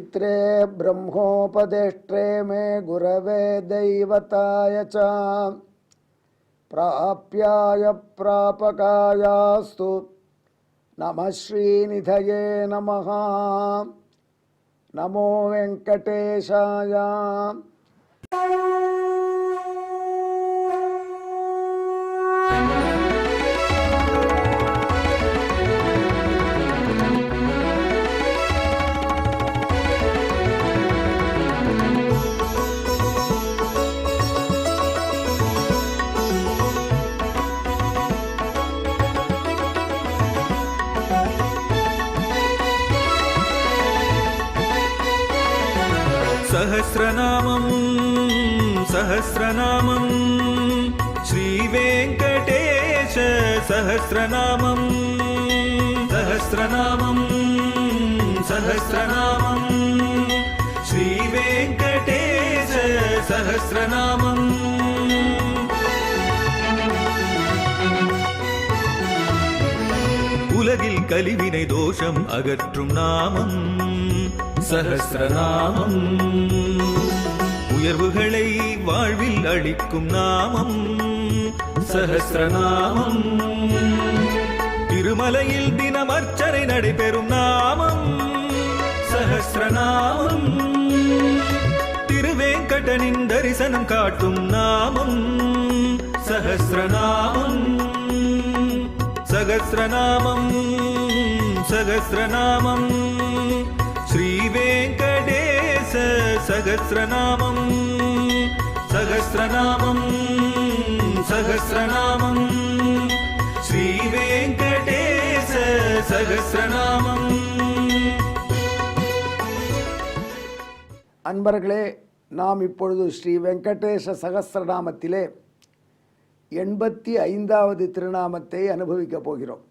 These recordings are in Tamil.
पित्रे ब्रह्मोपदेष्ट्रे मे गुरवे दैवताय च प्राप्याय प्रापकायास्तु नमः श्रीनिधये नमः। नमो वेंकटेशाय। सहस्रनामं सहस्रनामं श्रीवेङ्कटेश सहस्रनामं सहस्रनामं सहस्रनामं श्रीवेङ्कटेश सहस्रनामं। உலகில் கலிவினை தோஷம் அகற்றும் நாமம் சஹஸ்ரநாமம். உயர்வுகளை வாழ்வில் அளிக்கும் நாமம் சஹஸ்ரநாமம். திருமலையில் தினம் அர்ச்சனை நடைபெறும் நாமம் சஹஸ்ரநாமம். திருவேங்கடனின் தரிசனம் காட்டும் நாமம் சஹஸ்ரநாமம். சகஸ்ரநாமம் சகஸ்ரநாமம் श्रीवेङ्कटेश सहस्रनामं सहस्रनामं सहस्रनामं श्रीवेङ्कटेश सहस्रनामं। அன்பர்களே, நாம் இப்பொழுது ஸ்ரீ வெங்கடேஷ சகஸ்ரநாமத்திலே 85வது திருநாமத்தை அனுபவிக்கப் போகிறோம்.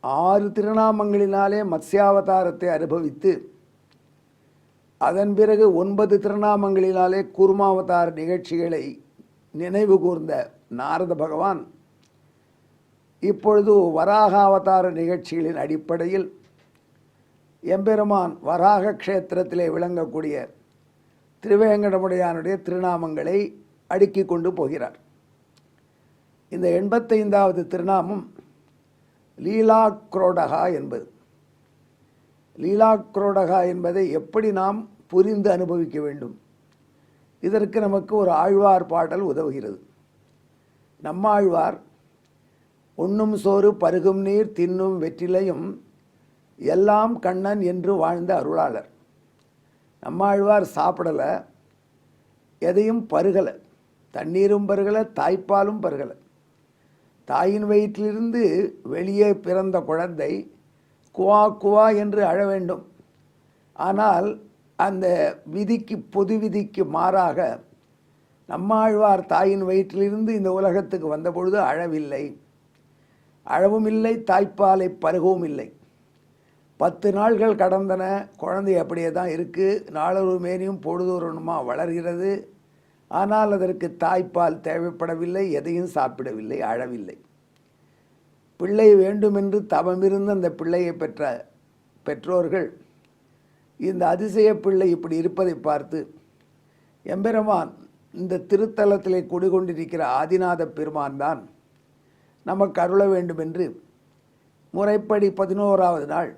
ஆறு திருநாமங்களினாலே மத்ஸ்யாவதாரத்தை அனுபவித்து அதன் பிறகு 9 திருநாமங்களினாலே கூர்மாவதார நிகழ்ச்சிகளை நினைவு கூர்ந்த நாரத பகவான் இப்பொழுது வராக அவதார நிகழ்ச்சிகளின் அடிப்படையில் எம்பெருமான் வராக க்ஷேத்திரத்திலே விளங்கக்கூடிய திருவேங்கடமுடையானுடைய திருநாமங்களை அடுக்கி கொண்டு போகிறார். இந்த 85வது திருநாமம் லீலாக்ரோடகா என்பது. லீலாக்ரோடகா என்பதை எப்படி நாம் புரிந்து அனுபவிக்க வேண்டும்? இதற்கு நமக்கு ஒரு ஆழ்வார் பாடல் உதவுகிறது. நம்மாழ்வார் உண்ணும் சோறு பருகும் நீர் தின்னும் வெற்றிலையும் எல்லாம் கண்ணன் என்று வாழ்ந்த அருளாளர். நம்மாழ்வார் சாப்பிடலை, எதையும் பருகலை, தண்ணீரும் பருகலை, தாய்ப்பாலும் பருகலை. தாயின் வயிற்றிலிருந்து வெளியே பிறந்த குழந்தை குவா குவா என்று அழ வேண்டும். ஆனால் அந்த விதிக்கு, பொது விதிக்கு மாறாக நம்மாழ்வார் தாயின் வயிற்றிலிருந்து இந்த உலகத்துக்கு வந்தபொழுது அழவில்லை, அழவும் இல்லை, தாய்ப்பாலை பருகவும் இல்லை. 10 நாள்கள் கடந்தன, குழந்தை அப்படியே தான் இருக்குது. நாளொரு மேனியும் பொழுதொருமா வளர்கிறது. ஆனால் அதற்கு தாய்ப்பால் தேவைப்படவில்லை, எதையும் சாப்பிடவில்லை, அழவில்லை. பிள்ளை வேண்டுமென்று தவமிருந்து அந்த பிள்ளையை பெற்ற பெற்றோர்கள் இந்த அதிசய பிள்ளை இப்படி இருப்பதை பார்த்து எம்பெருமான் இந்த திருத்தலத்திலே குடிகொண்டிருக்கிற ஆதிநாத பெருமான் தான் நமக்கு அருள வேண்டும் என்று முறைப்படி 11வது நாள்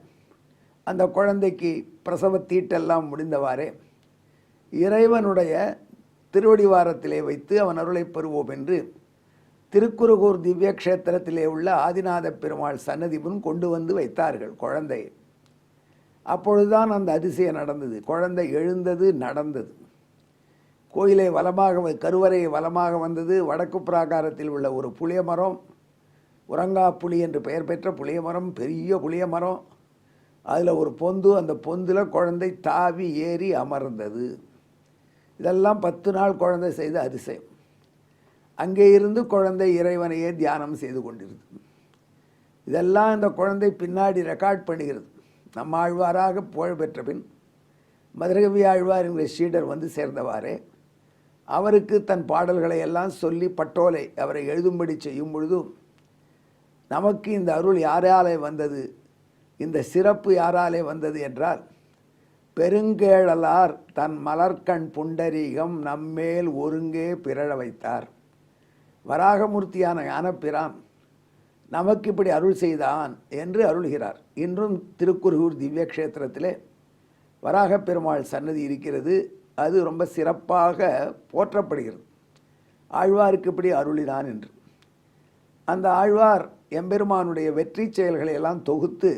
அந்த குழந்தைக்கு பிரசவ தீட்டெல்லாம் முடிந்தவாறே இறைவனுடைய திருவடிவாரத்திலே வைத்து அவன் அருளை பெறுவோம் என்று திருக்குறுகூர் திவ்ய கஷேத்திரத்திலே உள்ள ஆதிநாத பெருமாள் சன்னதி முன் கொண்டு வந்து வைத்தார்கள் குழந்தையை. அப்பொழுதுதான் அந்த அதிசயம் நடந்தது. குழந்தை எழுந்தது, நடந்தது. கோயிலை வலமாக, கருவறையை வலமாக வந்தது. வடக்கு பிராகாரத்தில் உள்ள ஒரு புளிய மரம், உறங்கா புளி என்று பெயர் பெற்ற புளிய மரம், பெரிய புளிய மரம், அதில் ஒரு பொந்து, அந்த பொந்தில் குழந்தை தாவி ஏறி அமர்ந்தது. இதெல்லாம் 10 நாள் குழந்தை செய்த அதிசயம். அங்கே இருந்து குழந்தை இறைவனையே தியானம் செய்து கொண்டிருந்தது. இதெல்லாம் இந்த குழந்தை பின்னாடி ரெக்கார்ட் பண்ணுகிறது. நம்ம ஆழ்வாராக புகழ் பெற்ற பின் மதுரகவி ஆழ்வார் என்கிற சீடர் வந்து சேர்ந்தவாறே அவருக்கு தன் பாடல்களை எல்லாம் சொல்லி பட்டோலை அவரை எழுதும்படி செய்யும் பொழுது நமக்கு இந்த அருள் யாராலே வந்தது, இந்த சிறப்பு யாராலே வந்தது என்றால், பெருங்கேழலார் தன் மலர்கண் புண்டரீகம் நம்மேல் ஒருங்கே பிறழ வைத்தார். வராகமூர்த்தியான ஞானப்பிரான் நமக்கு இப்படி அருள் செய்தான் என்று அருள்கிறார். இன்றும் திருக்குருகூர் திவ்ய கஷேத்திரத்திலே வராக பெருமாள் சன்னதி இருக்கிறது. அது ரொம்ப சிறப்பாக போற்றப்படுகிறது. ஆழ்வாருக்கு இப்படி அருளினான் என்று. அந்த ஆழ்வார் எம்பெருமானுடைய வெற்றி செயல்களை எல்லாம் தொகுத்து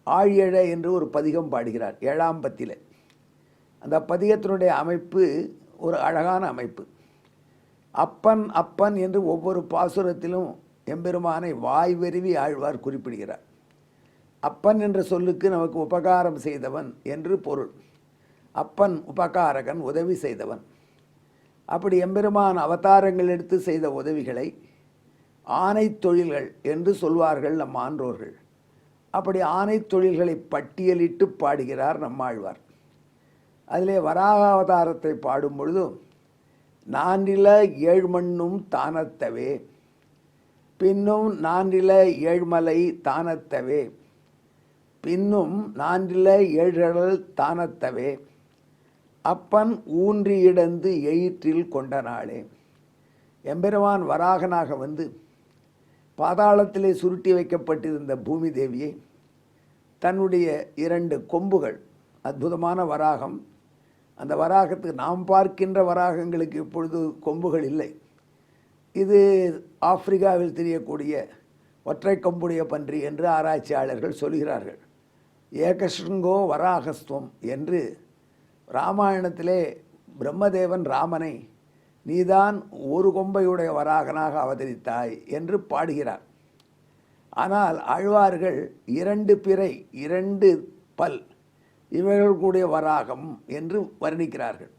ஆழியழ என்று ஒரு பதிகம் பாடுகிறார் 7ஆம் பத்திலே. அந்த பதிகத்தினுடைய அமைப்பு ஒரு அழகான அமைப்பு. அப்பன் அப்பன் என்று ஒவ்வொரு பாசுரத்திலும் எம்பெருமானை வாய் வெறுவி ஆழ்வார் குறிப்பிடுகிறார். அப்பன் என்ற சொல்லுக்கு நமக்கு உபகாரம் செய்தவன் என்று பொருள். அப்பன் உபகாரகன், உதவி செய்தவன். அப்படி எம்பெருமான் அவதாரங்கள் எடுத்து செய்த உதவிகளை ஆணை தொழில்கள் என்று சொல்வார்கள் நம் ஆன்றோர்கள். அப்படி ஆணை தொழில்களை பட்டியலிட்டு பாடுகிறார் நம்மாழ்வார். அதிலே வராக அவதாரத்தை பாடும் பொழுதும், நான்றில ஏழ்மண்ணும் தானத்தவே, பின்னும் நான்றில ஏழ்மலை தானத்தவே, பின்னும் நான்றில ஏழ்கடல் தானத்தவே, அப்பன் ஊன்றி இடந்து எயிற்றில் கொண்ட நாளே. எம்பெருமான் வராகனாக வந்து பாதாளத்திலே சுருட்டி வைக்கப்பட்டிருந்த பூமி தேவியை தன்னுடைய 2 கொம்புகள், அற்புதமான வராகம். அந்த வராகத்துக்கு நாம் பார்க்கின்ற வராகங்களுக்கு இப்பொழுது கொம்புகள் இல்லை. இது ஆப்பிரிக்காவில் தெரியக்கூடிய ஒற்றை கொம்புடைய பன்றி என்று ஆராய்ச்சியாளர்கள் சொல்கிறார்கள். ஏகஸ்ருங்கோ வராகஸ்துவம் என்று ராமாயணத்திலே பிரம்மதேவன் ராமனை நீதான் ஒரு கொம்பையுடைய வராகனாக அவதரித்தாய் என்று பாடுகிறார். ஆனால் ஆழ்வார்கள் 2 பிறை 2 பல் இவைகள் கூடிய வராகம் என்று வர்ணிக்கிறார்கள்.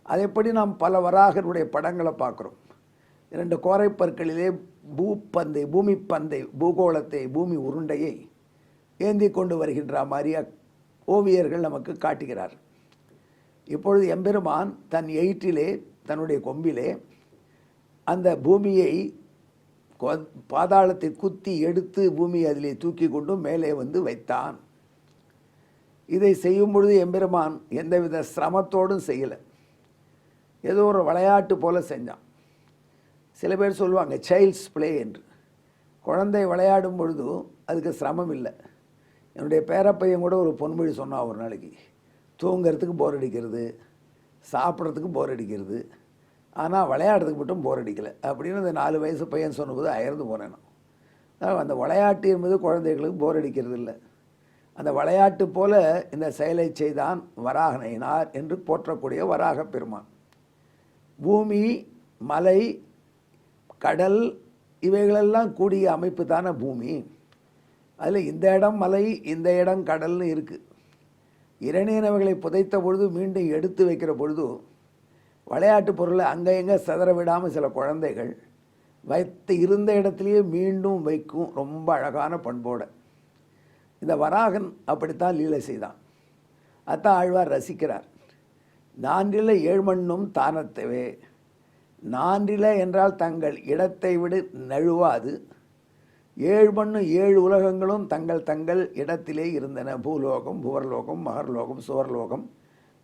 அதேபடி நாம் பல வராகனுடைய படங்களை பார்க்குறோம். 2 கோரைப்பற்களிலே பூமி பந்தை, பூகோளத்தை, பூமி உருண்டையை ஏந்தி கொண்டு வருகின்ற மாதிரி ஓவியர்கள் நமக்கு காட்டுகிறார். இப்பொழுது எம்பெருமான் தன் எயிற்றிலே, தன்னுடைய கொம்பிலே அந்த பூமியை பாதாளத்தை குத்தி எடுத்து பூமியை அதிலே தூக்கி கொண்டு மேலே வந்து வைத்தான். இதை செய்யும் பொழுது எம்பெருமான் எந்தவித சிரமத்தோடும் செய்யலை. ஏதோ ஒரு விளையாட்டு போல செஞ்சான். சில பேர் சொல்லுவாங்க சைல்ட்ஸ் பிளே என்று. குழந்தை விளையாடும் பொழுது அதுக்கு சிரமம் இல்லை. என்னுடைய பேரப்பையன் கூட ஒரு பொன்மொழி சொன்னான் ஒரு நாளைக்கு, தூங்கிறதுக்கு போர் அடிக்கிறது, சாப்பிட்றதுக்கு போர் அடிக்கிறது, ஆனால் விளையாடுறதுக்கு மட்டும் போர் அடிக்கலை அப்படின்னு அந்த 4 வயசு பையன் சொன்னபோது அயர்ந்து போனேன். அந்த விளையாட்டு என்பது குழந்தைகளுக்கு போர் அடிக்கிறது இல்லை. அந்த விளையாட்டு போல இந்த செயலை செய்தான் வராகனைனார் என்று போற்றக்கூடிய வராக பெருமான். பூமி, மலை, கடல் இவைகளெல்லாம் கூடிய அமைப்பு தானே பூமி. அதில் இந்த இடம் மலை, இந்த இடம் கடல்னு இருக்குது. இரணியனவைகளை புதைத்த பொழுது மீண்டும் எடுத்து வைக்கிற பொழுது விளையாட்டு பொருளை அங்கே எங்கே சிதற விடாமல் சில குழந்தைகள் வைத்து இருந்த இடத்துலையே மீண்டும் வைக்கும். ரொம்ப அழகான பண்போடு இந்த வராகன் அப்படித்தான் லீலை செய்தான். அதான் ஆழ்வார் ரசிக்கிறார். நான்றில ஏழ்மண்ணும் தானத்தவே. நான்றில என்றால் தங்கள் இடத்தை விட நழுவாது. 7 மண்ணு 7 உலகங்களும் தங்கள் தங்கள் இடத்திலே இருந்தன. பூலோகம், புவர்லோகம், மகர்லோகம், சுவர்லோகம்,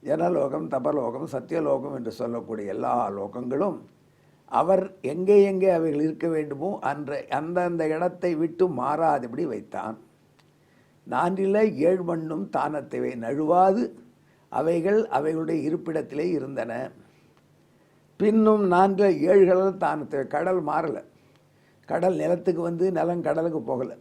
ஜனலோகம், தபலோகம், சத்தியலோகம் என்று சொல்லக்கூடிய எல்லா லோகங்களும் அவர் எங்கே எங்கே அவைகள் இருக்க வேண்டுமோ அந்தந்த இடத்தை விட்டு மாறாதபடி வைத்தான். நான்றில 7 மண்ணும் தானத்தவே, நழுவாது அவைகள் அவைகளுடைய இருப்பிடத்திலே இருந்தன. பின்னும் 4 7 கடல் தானத்தவை. கடல் மாறலை. கடல் நிலத்துக்கு வந்து நிலம் கடலுக்கு போகலை.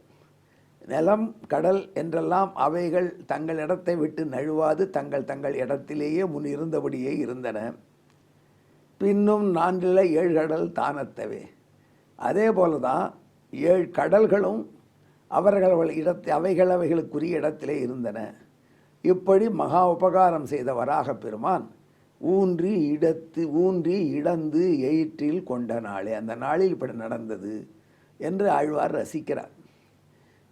நிலம் கடல் என்றெல்லாம் அவைகள் தங்கள் இடத்தை விட்டு நழுவாது தங்கள் தங்கள் இடத்திலேயே முன் இருந்தபடியே இருந்தன. பின்னும் 4 7 கடல் தானத்தவே. அதே போல தான் 7 கடல்களும் அவைகளுக்குரிய இடத்திலே இருந்தன. இப்படி மகா உபகாரம் செய்த வராக பெருமான் ஊன்றி இடந்து எயிற்றில் கொண்ட நாளே, அந்த நாளில் இப்படி நடந்தது என்று ஆழ்வார் ரசிக்கிறார்.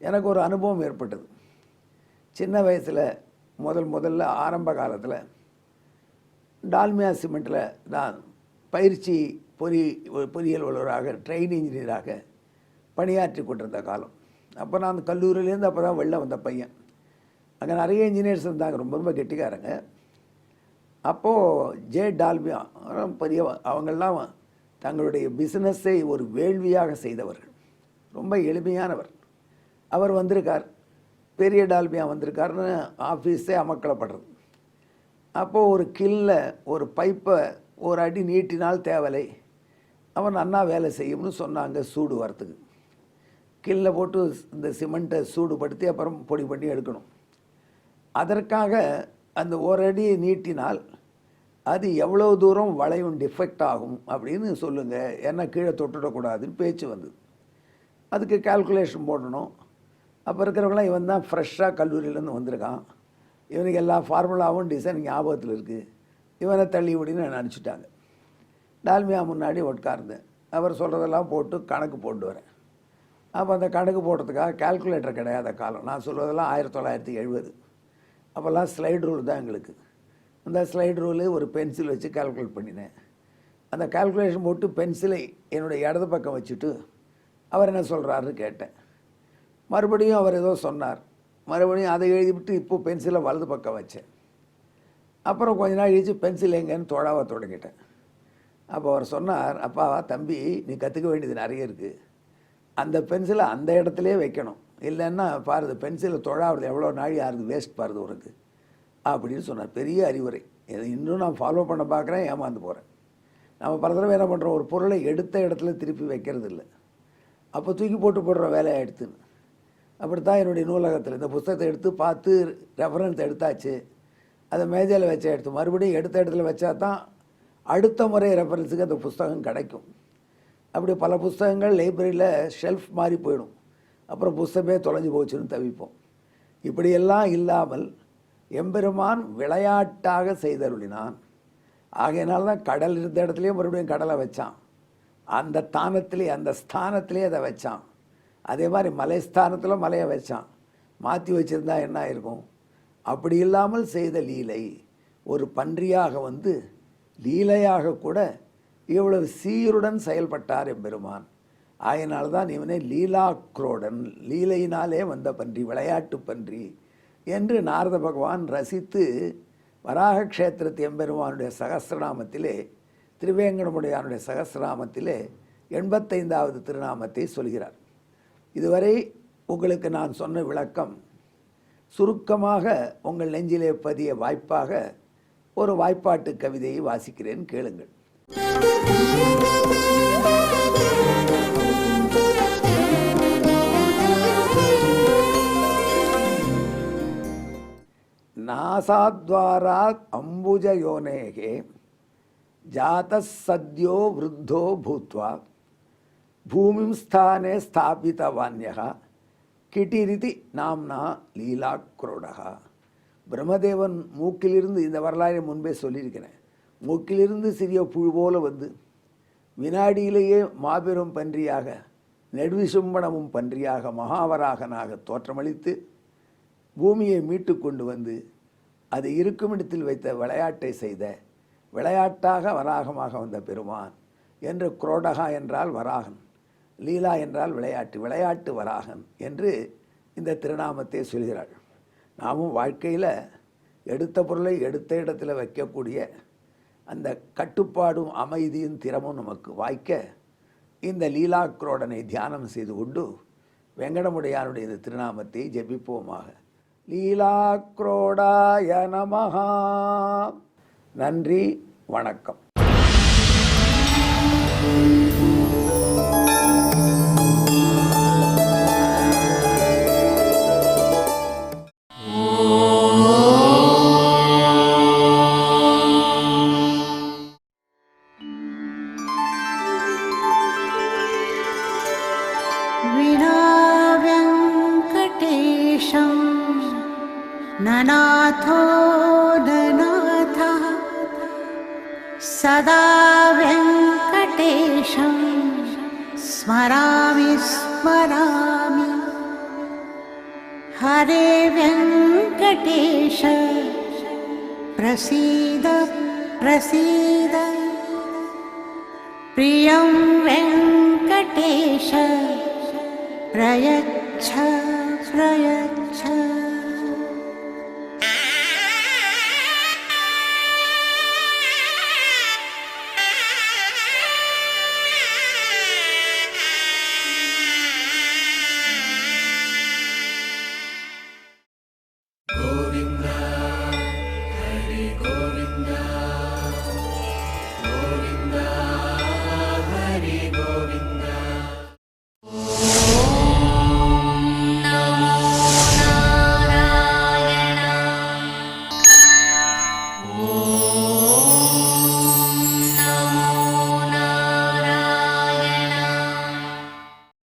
எனக்கு ஒரு அனுபவம் ஏற்பட்டது. சின்ன வயசில் முதல்ல ஆரம்ப காலத்தில் டால்மியா சிமெண்ட்டில் நான் பயிற்சி பொறியியல் வல்லுவராக ட்ரெயின் இன்ஜினியராக பணியாற்றி கொண்டிருந்த காலம். அப்போ நான் அந்த கல்லூரியிலேருந்து அப்போ தான் வெளில வந்த பையன். அங்கே நிறைய இன்ஜினியர்ஸ் இருந்தாங்க, ரொம்ப ரொம்ப கெட்டிக்காரங்க. அப்போது ஜே டால்மியா பெரிய அவங்கெல்லாம் தங்களுடைய பிஸ்னஸை ஒரு வேள்வியாக செய்தவர்கள், ரொம்ப எளிமையானவர். அவர் வந்திருக்கார், பெரிய டால்மியா வந்திருக்காருன்னு ஆஃபீஸே அமக்கலப்படுறது. அப்போது ஒரு கில்ல ஒரு பைப்பை ஒரு அடி நீட்டினால் தேவலை, அவன் அண்ணா வேலை செய்யும்னு சொன்னாங்க. சூடு வரத்துக்கு கில்ல போட்டு இந்த சிமெண்ட்டை சூடுபடுத்தி அப்புறம் பொடி பண்ணி எடுக்கணும். அதற்காக அந்த ஒரு அடி நீட்டினால் அது எவ்வளோ தூரம் வளையும் டிஃபெக்ட் ஆகும் அப்படின்னு சொல்லுங்கள், ஏன்னா கீழே தொட்டுடக்கூடாதுன்னு பேச்சு வந்தது. அதுக்கு கால்குலேஷன் போடணும். அப்போ இருக்கிறவங்களாம் இவன் தான் ஃப்ரெஷ்ஷாக கல்லூரியிலேருந்து வந்திருக்கான், இவனுக்கு எல்லா ஃபார்முலாவும் டிசைன் ஞாபகத்தில் இருக்குது, இவனை தள்ளி விடின்னு நினச்சிட்டாங்க. டால்மியா முன்னாடி உட்கார்ந்தேன், அவர் சொல்கிறதெல்லாம் போட்டு கணக்கு போட்டு வரேன். அப்போ அந்த கணக்கு போடுறதுக்காக கால்குலேட்டர் கிடையாத காலம். நான் சொல்வதெல்லாம் 1970. அப்போல்லாம் ஸ்லைடு ரூல் தான் எங்களுக்கு. அந்த ஸ்லைடு ரூலு ஒரு பென்சில் வச்சு கால்குலேட் பண்ணினேன். அந்த கால்குலேஷன் போட்டு பென்சிலை என்னுடைய இடது பக்கம் வச்சுட்டு அவர் என்ன சொல்கிறாருன்னு கேட்டேன். மறுபடியும் அவர் ஏதோ சொன்னார், மறுபடியும் அதை எழுதிவிட்டு இப்போது பென்சிலை வலது பக்கம் வச்சேன். அப்புறம் கொஞ்ச நாள் கழிச்சு பென்சில் எங்கேன்னு தொடாவை தொடங்கிட்டேன். அப்போ அவர் சொன்னார், அப்பா தம்பி நீ கற்றுக்க வேண்டியது நிறைய இருக்குது, அந்த பென்சிலை அந்த இடத்துலையே வைக்கணும், இல்லைன்னா பாருது பென்சிலை தொழாவது எவ்வளோ நாள் யாருக்கு வேஸ்ட் பாருது உனக்கு அப்படின்னு சொன்னார். பெரிய அறிவுரை. இதை இன்னும் நான் ஃபாலோ பண்ண பார்க்குறேன், ஏமாந்து போகிறேன். நம்ம பல தடவை என்ன பண்ணுறோம், ஒரு பொருளை எடுத்த இடத்துல திருப்பி வைக்கிறது இல்லை, அப்போ தூக்கி போட்டு போடுற வேலையை எடுத்துன்னு. அப்படித்தான் என்னுடைய நூலகத்தில் இந்த புத்தகத்தை எடுத்து பார்த்து ரெஃபரன்ஸ் எடுத்தாச்சு, அதை மேஜையில் வச்ச எடுத்து மறுபடியும் எடுத்த இடத்துல வச்சா தான் அடுத்த முறை ரெஃபரன்ஸுக்கு அந்த புஸ்தகம் கிடைக்கும். அப்படி பல புஸ்தகங்கள் லைப்ரரியில் ஷெல்ஃப் மாறி போயிடும், அப்புறம் புஸ்தகமே தொலைஞ்சு போச்சுன்னு தவிப்போம். இப்படியெல்லாம் இல்லாமல் எம்பெருமான் விளையாட்டாக செய்தருளினான். ஆகையினால தான் கடல் இருந்த இடத்துலையே மறுபடியும் கடலை வச்சான், அந்த ஸ்தானத்திலே அதை வச்சான். அதே மாதிரி மலை ஸ்தானத்தில் மலையை வச்சான். மாற்றி வச்சுருந்தா என்ன ஆயிருக்கும்? அப்படி இல்லாமல் செய்த லீலை ஒரு பன்றியாக வந்து லீலையாக கூட இவ்வளவு சீருடன் செயல்பட்டார் எம்பெருமான். ஆகையினால்தான் இவனே லீலாக்ரோடன், லீலையினாலே வந்த பன்றி, விளையாட்டு பன்றி என்று நாரத பகவான் ரசித்து வராக க்ஷேத்திரத்து எம்பெருமானுடைய சகஸ்ரநாமத்திலே, திருவேங்கடமுடையானுடைய சகஸ்ரநாமத்திலே 85வது திருநாமத்தை சொல்கிறார். இதுவரை உங்களுக்கு நான் சொன்ன விளக்கம் சுருக்கமாக உங்கள் நெஞ்சிலே பதிய வாய்ப்பாக ஒரு வாய்ப்பாட்டு கவிதையை வாசிக்கிறேன், கேளுங்கள். நாசாத்வாராத் அம்புஜயோனேகே ஜாதஸ் சத்யோ விருத்தோ பூத்வா பூமிம் ஸ்தானே ஸ்தாபிதவான்யः கிட்டிரிதி நாம்னா லீலாக்ரோடகா. பிரம்மதேவன் மூக்கிலிருந்து, இந்த வரலாறை முன்பே சொல்லியிருக்கிறேன், மூக்கிலிருந்து சிறிய புழு போல வந்து வினாடியிலேயே மாபெரும் பன்றியாக, நெடுவிசும்பனமும் பன்றியாக, மகாவராகனாக தோற்றமளித்து பூமியை மீட்டு கொண்டு வந்து அது இருக்கும் இடத்தில் வைத்த விளையாட்டை செய்த, விளையாட்டாக வராகமாக வந்த பெருமான் என்று குரோடகா என்றால் வராகன், லீலா என்றால் விளையாட்டு, விளையாட்டு வராகன் என்று இந்த திருநாமத்தை சொல்கிறாள். நாமும் வாழ்க்கையில் எடுத்த பொருளை எடுத்த இடத்துல வைக்கக்கூடிய அந்த கட்டுப்பாடும் அமைதியும் திறமும் நமக்கு வாய்க்க இந்த லீலாக்ரோடனை தியானம் செய்து கொண்டு வெங்கடமுடையானுடைய இந்த திருநாமத்தை ஜெபிப்போமாக. லீலாக்ரோடாய நமஹா. நன்றி, வணக்கம். ननाथो ननाथः सदा वेङ्कटेशं स्मरामि स्मरामि. हरे वेङ्कटेश प्रसीद प्रसीद प्रियं वेङ्कटेश प्रयच्छ प्रयच्छ